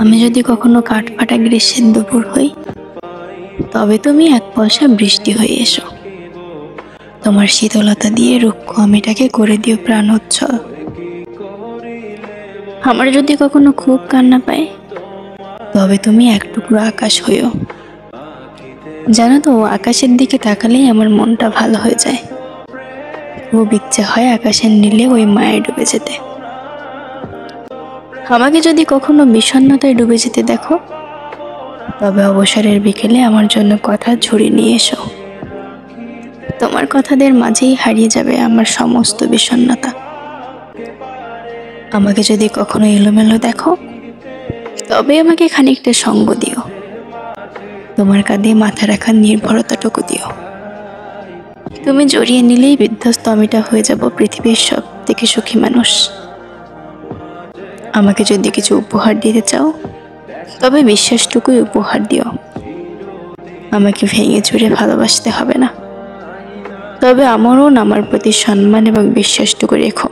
আমি যদি কখনো কাঠফাটা গ্রীষ্মের দুপুর হই, তবে তুমি এক পয়সা বৃষ্টি হয়ে এসো। তোমার শীতলতা দিয়ে রুক্ষ আমিটাকে করে দিও প্রাণোচ্ছল। আমার যদি কখনো খুব কান্না পায়, তবে তুমি এক টুকরো আকাশ হইও। জানো তো, আকাশের দিকে তাকালেই আমার মনটা ভালো হয়ে যায়। খুব ইচ্ছে হয় আকাশের নীলে ওই মায়ে ডুবে যেতে। আমাকে যদি কখনো বিষণ্ণতায় ডুবে যেতে দেখো, তবে অবসরের বিকেলে আমার জন্য কথা ঝুড়ি নিয়ে এসো। তোমার কথাদের মাঝেই হারিয়ে যাবে আমার সমস্ত বিষণ্ণতা। আমাকে যদি কখনো এলোমেলো দেখো, তবে আমাকে খানিকটা সঙ্গ দিও। তোমার কাঁধে মাথা রাখার নির্ভরতাটুকু দিও। তুমি জড়িয়ে নিলেই বিধ্বস্ত আমিটা হয়ে যাব পৃথিবীর সব থেকে সুখী মানুষ। আমাকে যদি কিছু উপহার দিতে চাও, তবে বিশ্বাসটুকুই উপহার দিও। আমাকে ভেঙে চুরে ভালোবাসতে হবে না, তবে আমার প্রতি সম্মান এবং বিশ্বাসটুকু রেখো।